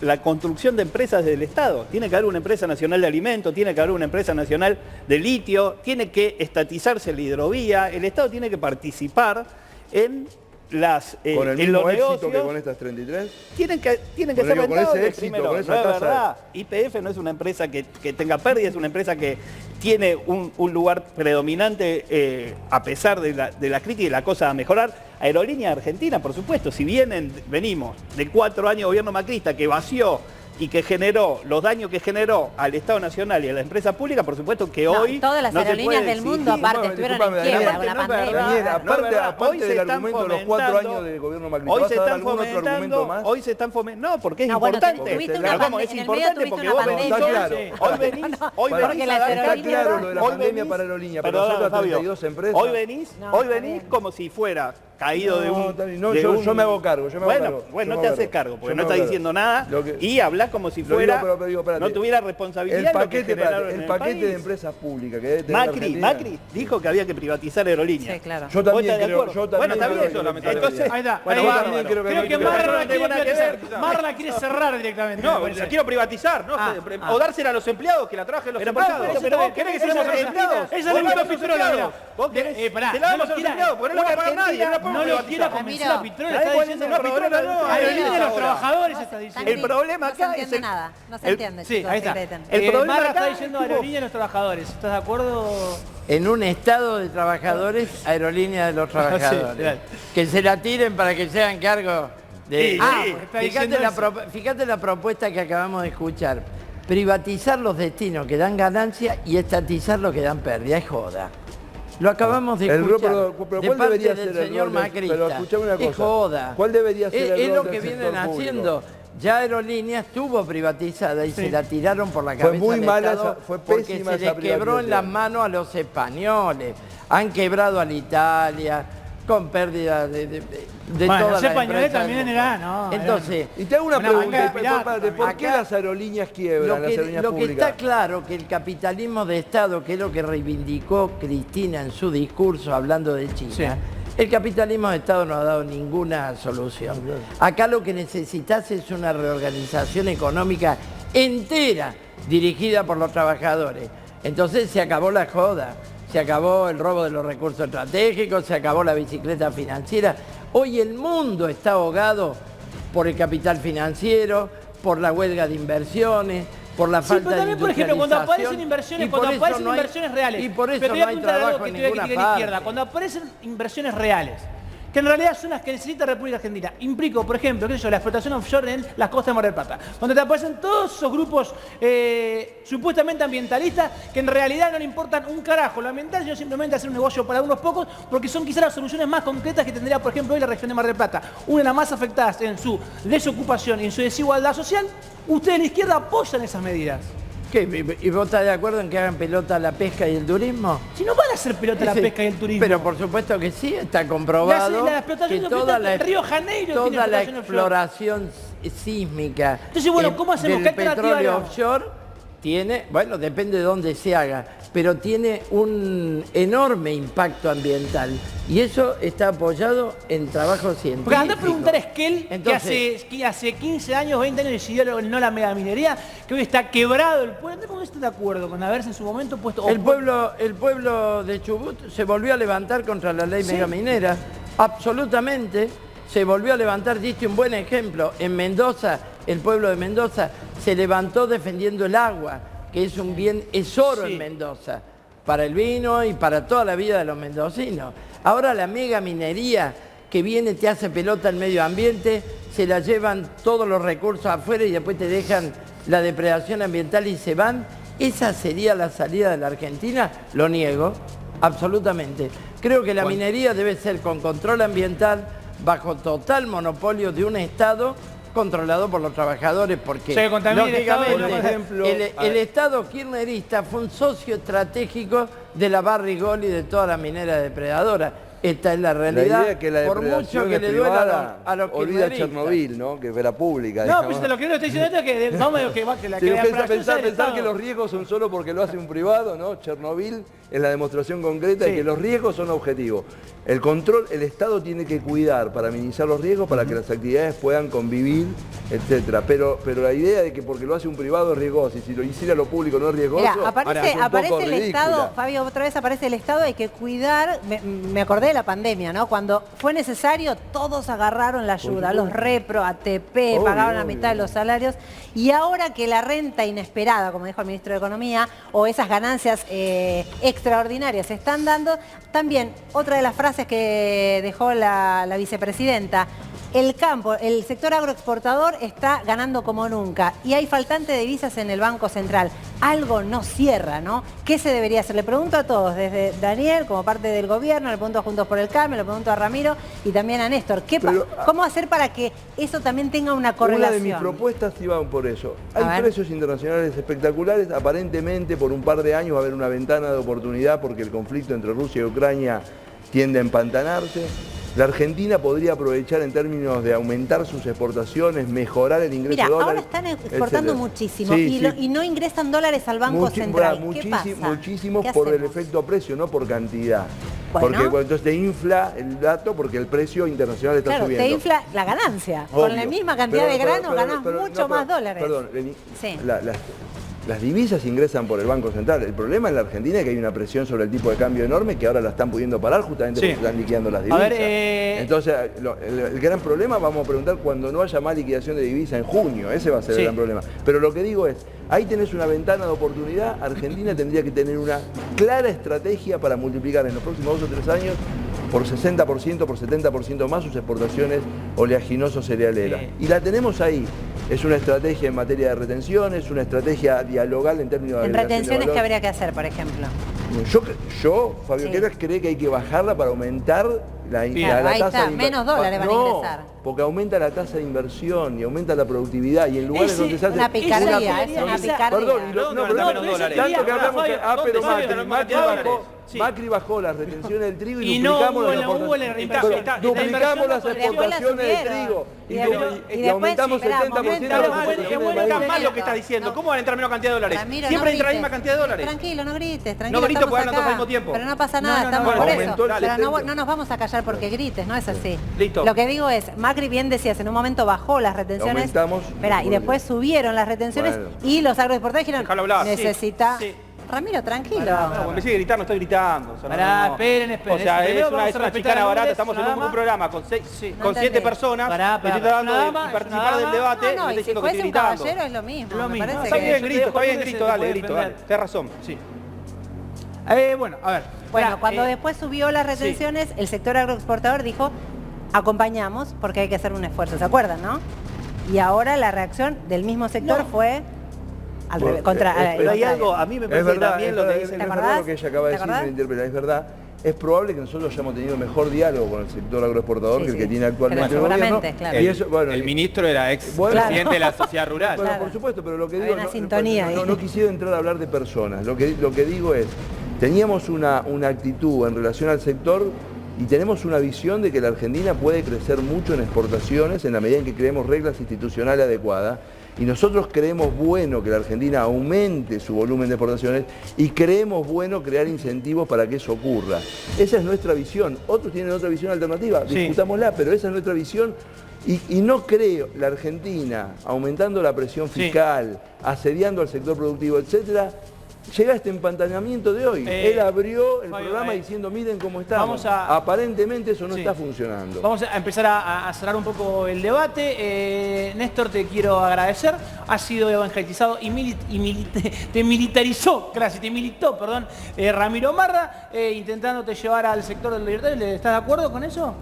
la construcción de empresas del Estado. Tiene que haber una empresa nacional de alimentos, tiene que haber una empresa nacional de litio, tiene que estatizarse la hidrovía, el Estado tiene que participar en las Con el en mismo los éxito negocios. que con estas 33. Tienen que Bueno, ser digo, con ese rentables éxito, primero. con esa No es tasa de- verdad. YPF no es una empresa que tenga pérdidas, es una empresa que tiene un lugar predominante a pesar de la crítica y la cosa a mejorar. Aerolínea Argentina, por supuesto, si venimos de 4 años de gobierno macrista que vació y que generó los daños que generó al Estado Nacional y a la empresa pública, por supuesto que No, hoy todas las no se aerolíneas puede del mundo, exigir. aparte, estuvieron en Disculpame, quiebra Daniel, con la no es pandemia. verdad. Daniel, No es aparte, verdad. aparte Hoy se del están argumento de los 4 fomentando- años del gobierno macrista, Hoy ¿vas se a dar están algún otro argumento fomentando, más? hoy se están fomentando, no, porque es No, bueno, importante. tuviste una Pero ¿cómo? pandemia, Es en el medio importante tuviste porque una vos pandemia. venís Está hoy, claro. hoy venís, Porque venís las a dar Está aerolíneas- claro lo de la hoy pandemia venís- para aerolínea, pero Perdóname, nosotros Fabio, 32 empresas. Hoy venís, No, hoy está venís bien. como si fuera caído de un... está bien. No, de yo me hago cargo, yo me hago bueno, cargo. Bueno, Yo no me te hago haces cargo, porque Yo no me hago estás cargo. diciendo nada Lo que- y hablas como si Lo digo, fuera... pero digo, espérate. no tuviera responsabilidad El en lo que paquete, generaron espérate, en el paquete país. de empresas públicas que debe tener la Argentina. Macri dijo que había que privatizar aerolíneas. Sí, claro. Yo ¿Vos también estás de creo, acuerdo? yo también Bueno, está creo bien que- eso, lamentablemente. Entonces, Ahí está. bueno, ahí vos va. también Creo que pero Marra yo la no tengo nada que ver. Marra la quiere cerrar directamente. No, me parece. la quiero privatizar, ¿no? O dársela a los empleados, que la trabajen los Pero, empleados. pero vos ¿Querés que esa seamos es empleados? Esa es la Vos misma dale a los postura, empleados. mira. Vos querés- Pará, Te la damos no a los tirás. empleados, porque no la va a pagar nadie, no la puede No lo quiera convencer a Pitrola, ¿Sabés está cuál es diciendo el problema? No, aerolínea de los ahora. trabajadores, está diciendo. El problema acá no se es entiende el- nada. No se el- entiende, Sí, chicos, ahí está. secreten. El problema Marra acá está diciendo estuvo- aerolínea de los trabajadores. ¿Estás de acuerdo? En un estado de trabajadores, aerolínea de los trabajadores. claro. Que se la tiren para que se hagan cargo de... Sí, pues está diciendo eso. fíjate la propuesta que acabamos de escuchar. Privatizar los destinos que dan ganancia y estatizar los que dan pérdida. Es joda. Lo acabamos de El rol, escuchar pero de ¿cuál parte debería del ser el señor rol del- Macrista. pero escuchame una Es cosa. joda. ¿Cuál debería ser el Es rol lo del que sector vienen público? haciendo. Ya Aerolíneas estuvo privatizada y se la tiraron por la Fue cabeza muy al mala Estado esa- fue porque pésima se esa les quebró en privatización. las manos a los españoles. Han quebrado a la Italia con pérdida de Bueno, todas los las españoles empresas. también eran, ¿no? Entonces, Y te hago una Una pregunta, banca de piratas Pablo, ¿por qué también. las aerolíneas quiebran, las aerolíneas lo que públicas? está claro que el capitalismo de Estado, que es lo que reivindicó Cristina en su discurso hablando de China, Sí. el capitalismo de Estado no ha dado ninguna solución. Acá lo que necesitas es una reorganización económica entera dirigida por los trabajadores. Entonces se acabó la joda, se acabó el robo de los recursos estratégicos, se acabó la bicicleta financiera. Hoy el mundo está ahogado por el capital financiero, por la huelga de inversiones, por la Sí, falta pero también, de por ejemplo, cuando industrialización, aparecen inversiones, y por cuando eso aparecen no hay- inversiones reales. y por eso pero te voy no a hay preguntar algo trabajo que en te voy a ninguna criticar a la izquierda. parte. Cuando aparecen inversiones reales, que en realidad son las que necesita República Argentina. Implico, por ejemplo, qué sé yo, la explotación offshore en las costas de Mar del Plata. Donde te aparecen todos esos grupos supuestamente ambientalistas que en realidad no le importan un carajo lo ambiental, sino simplemente hacer un negocio para unos pocos, porque son quizás las soluciones más concretas que tendría, por ejemplo, hoy la región de Mar del Plata. Una de las más afectadas en su desocupación y en su desigualdad social. Ustedes de la izquierda apoyan esas medidas. ¿Qué? ¿Y vos estás de acuerdo en que hagan pelota la pesca y el turismo? Si no van a hacer pelota la Sí, pesca y el turismo. Pero por supuesto que sí, está comprobado La explotación que de toda la, Río Janeiro tiene toda la explotación offshore. exploración sísmica Entonces, bueno, ¿cómo hacemos? del ¿Qué alternativa petróleo le damos? offshore tiene, bueno, depende de dónde se haga, pero tiene un enorme impacto ambiental y eso está apoyado en trabajo científico. Porque anda a preguntar a Esquel, Entonces, que hace 15 años, 20 años decidió no la megaminería, que hoy está quebrado el pueblo. ¿Cómo está de acuerdo con haberse en su momento puesto... el pueblo de Chubut se volvió a levantar contra la ley megaminera, absolutamente, se volvió a levantar, diste un buen ejemplo, en Mendoza, el pueblo de Mendoza se levantó defendiendo el agua, que es un bien, es oro Sí. en Mendoza, para el vino y para toda la vida de los mendocinos. Ahora la megaminería que viene, te hace pelota el medio ambiente, se la llevan todos los recursos afuera y después te dejan la depredación ambiental y se van. ¿Esa sería la salida de la Argentina? Lo niego, absolutamente. Creo que la minería debe ser con control ambiental, bajo total monopolio de un Estado controlado por los trabajadores, porque O sea, que contamine el Estado, lógicamente por ejemplo, el Estado kirchnerista fue un socio estratégico de la Barrigol y de toda la minera depredadora. Esta es la La realidad, idea es que la por mucho depredación que es le duela privada, a los olvida kirchneristas. Chernobyl, ¿no? Que era pública. No, digamos. pues lo que no estoy diciendo es que vamos a que la Sí, que la fracción sea pensar del Estado. que los riesgos son solo porque lo hace un privado, ¿no? Chernobyl es la demostración concreta de Sí. que los riesgos son objetivos. El control, el Estado tiene que cuidar para minimizar los riesgos, para que las actividades puedan convivir, etcétera. Pero la idea de que porque lo hace un privado es riesgoso y si lo hiciera lo público no es riesgoso, Mira, ahora aparece, es un aparece poco el ridícula. Estado, Fabio, otra vez aparece el Estado, hay que cuidar, me acordé de la pandemia, ¿no? Cuando fue necesario, todos agarraron la ayuda, los repro, ATP, Obvio, pagaban la obvio. mitad de los salarios, y ahora que la renta inesperada, como dijo el ministro de Economía, o esas ganancias extraordinarias se están dando, también otra de las frases que dejó la vicepresidenta, el campo, el sector agroexportador está ganando como nunca y hay faltante de divisas en el Banco Central. Algo no cierra, ¿no? ¿Qué se debería hacer? Le pregunto a todos, desde Daniel, como parte del gobierno, le pregunto a Juntos por el Cambio, le pregunto a Ramiro y también a Néstor. ¿Cómo hacer para que eso también tenga una correlación? Una de mis propuestas iban por eso. A Hay ver. precios internacionales espectaculares, aparentemente por un par de años va a haber una ventana de oportunidad porque el conflicto entre Rusia y Ucrania tiende a empantanarse. La Argentina podría aprovechar en términos de aumentar sus exportaciones, mejorar el ingreso Mira, de dólares. ahora están exportando etcétera. muchísimo Sí, sí. y no ingresan dólares al Banco Central. ¿Qué pasa? Muchísimos ¿Qué por el hacemos? efecto precio, no por cantidad. Bueno. Porque entonces te infla el dato porque el precio internacional está Claro, subiendo. te infla la ganancia. Con la Obvio. misma cantidad Pero- de grano pero- ganás pero- mucho no, más pero- dólares. Perdón, Leni, Sí. Las divisas ingresan por el Banco Central. El problema en la Argentina es que hay una presión sobre el tipo de cambio enorme que ahora la están pudiendo parar justamente porque se están liquidando las divisas. Entonces, el gran problema, vamos a preguntar cuando no haya más liquidación de divisa en junio. Ese va a ser el gran problema. Pero lo que digo es, ahí tenés una ventana de oportunidad. Argentina tendría que tener una clara estrategia para multiplicar en los próximos 2 o 3 años por 60%, por 70% más sus exportaciones oleaginoso-cerealeras. Y la tenemos ahí. Es una estrategia en materia de retención, es una estrategia dialogal en términos de... En retenciones, ¿qué habría que hacer, por ejemplo? Yo Fabio Queras, cree que hay que bajarla para aumentar la tasa de inversión. Menos dólares van a ingresar. Porque aumenta la tasa de inversión y aumenta la productividad y en lugares donde se hace... Una picardía, es una picardía. Perdón, tanto que hablamos que... pero Macri bajó la retención del trigo y duplicamos las exportaciones de trigo. Y aumentamos 70% de mal lo que estás diciendo. ¿Cómo van a entrar menos cantidad de dólares? Siempre entra la misma cantidad de dólares. Tranquilo, no grites, tranquilo. No grito porque hablan todos al mismo tiempo. Pero no pasa nada, estamos por eso. Pero no nos vamos a callar porque grites, no es así. Listo. Lo que digo es, Macri bien decías, en un momento bajó las retenciones. Y después subieron las retenciones y los agroexportadores dijeron, necesita... Ramiro, tranquilo. Cuando me sigue gritar, no estoy gritando. Esperen. O sea, es una chicana barata. Estamos en un programa con 7 personas. Me estoy tratando de participar del debate. No, y si fuese un caballero es lo mismo. Está bien, grito, dale. Tenés razón. Bueno, a ver. Bueno, cuando después subió las retenciones, el sector agroexportador dijo, acompañamos porque hay que hacer un esfuerzo. ¿Se acuerdan, no? Y ahora la reacción del mismo sector fue... Pero hay algo, a mí me parece también lo que dice... Es verdad lo que ella acaba de decir, me interpreta, es verdad. Es probable que nosotros hayamos tenido mejor diálogo con el sector agroexportador que el que tiene actualmente el gobierno. Claro. Y eso, el ministro era presidente de la sociedad rural. Bueno, por supuesto, pero lo que digo, no quisiera entrar a hablar de personas. Lo que digo es, teníamos una actitud en relación al sector y tenemos una visión de que la Argentina puede crecer mucho en exportaciones en la medida en que creemos reglas institucionales adecuadas. Y nosotros creemos bueno que la Argentina aumente su volumen de exportaciones y creemos bueno crear incentivos para que eso ocurra. Esa es nuestra visión. Otros tienen otra visión alternativa, discutámosla, pero esa es nuestra visión. Y no creo la Argentina, aumentando la presión fiscal, asediando al sector productivo, etcétera, llega a este empantanamiento de hoy. Él abrió el programa diciendo, miren cómo estamos. Aparentemente eso no está funcionando. Vamos a empezar a cerrar un poco el debate. Néstor, te quiero agradecer. Has sido evangelizado y te militarizó, Ramiro Marra, intentándote llevar al sector del libertario. ¿Estás de acuerdo con eso?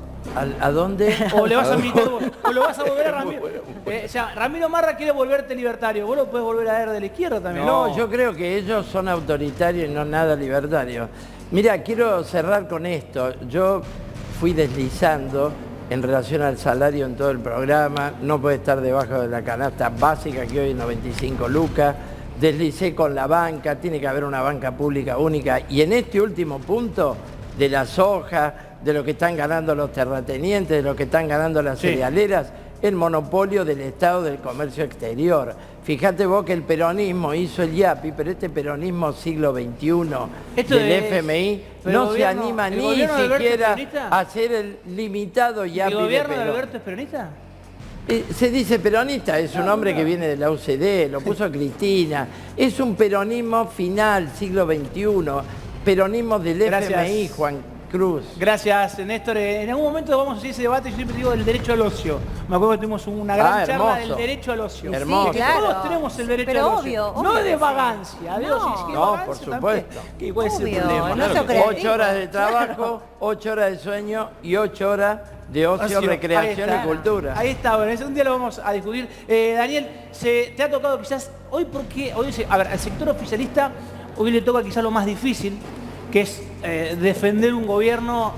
¿A dónde? ¿O le vas a militar vos? ¿O lo vas a volver a Ramiro? O sea, Ramiro Marra quiere volverte libertario. ¿Vos lo podés volver a ver de la izquierda también? No, yo creo que ellos son autoritarios y no nada libertarios. Mira, quiero cerrar con esto. Yo fui deslizando en relación al salario en todo el programa. No puede estar debajo de la canasta básica, que hoy es 95 lucas. Deslicé con la banca, tiene que haber una banca pública única. Y en este último punto, de la soja, de lo que están ganando los terratenientes, de lo que están ganando las cerealeras, el monopolio del Estado del comercio exterior. Fíjate vos que el peronismo hizo el IAPI, pero este peronismo siglo XXI del FMI no se anima ni siquiera a hacer el limitado IAPI. ¿El gobierno de Alberto es peronista? Se dice peronista, es un hombre que viene de la UCD, lo puso Cristina. Es un peronismo final, siglo XXI, peronismo del FMI, Juan Cruz. Gracias, Néstor. En algún momento vamos a hacer ese debate, yo siempre digo del derecho al ocio. Me acuerdo que tuvimos una gran charla del derecho al ocio. Hermoso. Sí, claro. Todos tenemos el derecho al ocio. Obvio, no de vagancia. No, por supuesto. ¿Cuál es el problema? 8 horas de trabajo, 8 horas de sueño y 8 horas de ocio, recreación y cultura. Ahí está, bueno, un día lo vamos a discutir. Daniel, te ha tocado quizás hoy, porque hoy dice, a ver, al sector oficialista hoy le toca quizás lo más difícil, que es defender un gobierno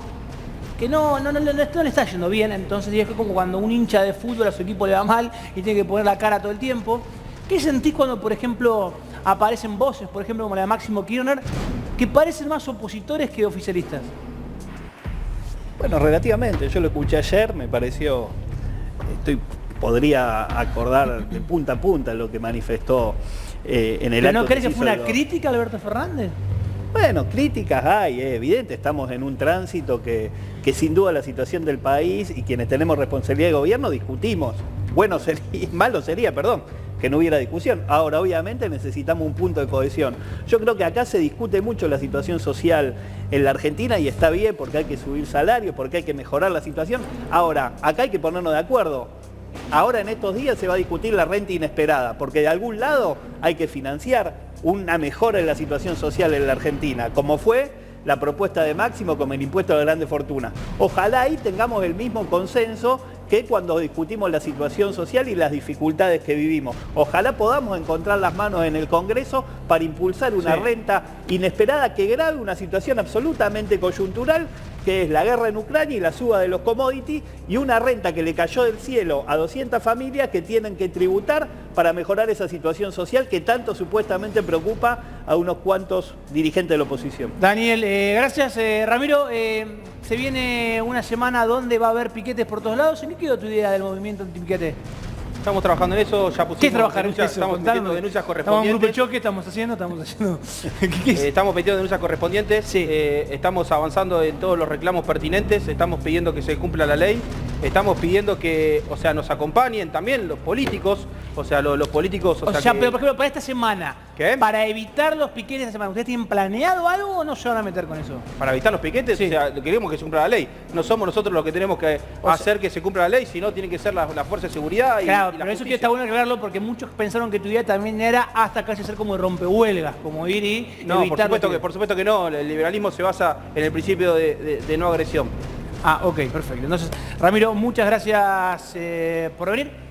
que no le está yendo bien. Entonces es como cuando un hincha de fútbol a su equipo le va mal y tiene que poner la cara todo el tiempo. ¿Qué sentís cuando, por ejemplo, aparecen voces, por ejemplo, como la de Máximo Kirchner, que parecen más opositores que oficialistas? Bueno, relativamente. Yo lo escuché ayer, me pareció... Podría acordar de punta a punta lo que manifestó en el acto. ¿No crees que fue una crítica a Alberto Fernández? Bueno, críticas hay, es evidente, estamos en un tránsito que sin duda la situación del país y quienes tenemos responsabilidad de gobierno discutimos, malo sería, que no hubiera discusión. Ahora, obviamente, necesitamos un punto de cohesión. Yo creo que acá se discute mucho la situación social en la Argentina y está bien porque hay que subir salarios, porque hay que mejorar la situación. Ahora, acá hay que ponernos de acuerdo. Ahora en estos días se va a discutir la renta inesperada, porque de algún lado hay que financiar una mejora en la situación social en la Argentina, como fue la propuesta de Máximo con el impuesto a la grande fortuna. Ojalá ahí tengamos el mismo consenso que cuando discutimos la situación social y las dificultades que vivimos. Ojalá podamos encontrar las manos en el Congreso para impulsar una renta inesperada que grabe una situación absolutamente coyuntural, que es la guerra en Ucrania y la suba de los commodities, y una renta que le cayó del cielo a 200 familias que tienen que tributar para mejorar esa situación social que tanto supuestamente preocupa a unos cuantos dirigentes de la oposición. Daniel, gracias. Ramiro, se viene una semana donde va a haber piquetes por todos lados. ¿En qué quedó tu idea del movimiento antipiquete? Estamos trabajando en eso, ya pusimos ¿Qué es trabajar denuncias, en eso? estamos pidiendo denuncias Estamos en un correspondientes. grupo de choque, estamos haciendo. ¿Qué es? Estamos pidiendo denuncias correspondientes, Sí. Estamos avanzando en todos los reclamos pertinentes, estamos pidiendo que se cumpla la ley, estamos pidiendo que, o sea, nos acompañen también los políticos, o sea, los políticos... O sea, que- pero por ejemplo, para esta semana, ¿Qué? para evitar los piquetes de esta semana, ¿ustedes tienen planeado algo o no se van a meter con eso? Para evitar los piquetes, Sí. o sea, queremos que se cumpla la ley. No somos nosotros los que tenemos que hacer que se cumpla la ley, sino tiene que ser la fuerza de seguridad y, Claro, y la pero eso justicia. está bueno aclararlo porque muchos pensaron que tu idea también era hasta casi ser como de rompehuelgas, como ir y No, evitar por supuesto que no. El liberalismo se basa en el principio de no agresión. Ah, ok, perfecto. Entonces, Ramiro, muchas gracias por venir.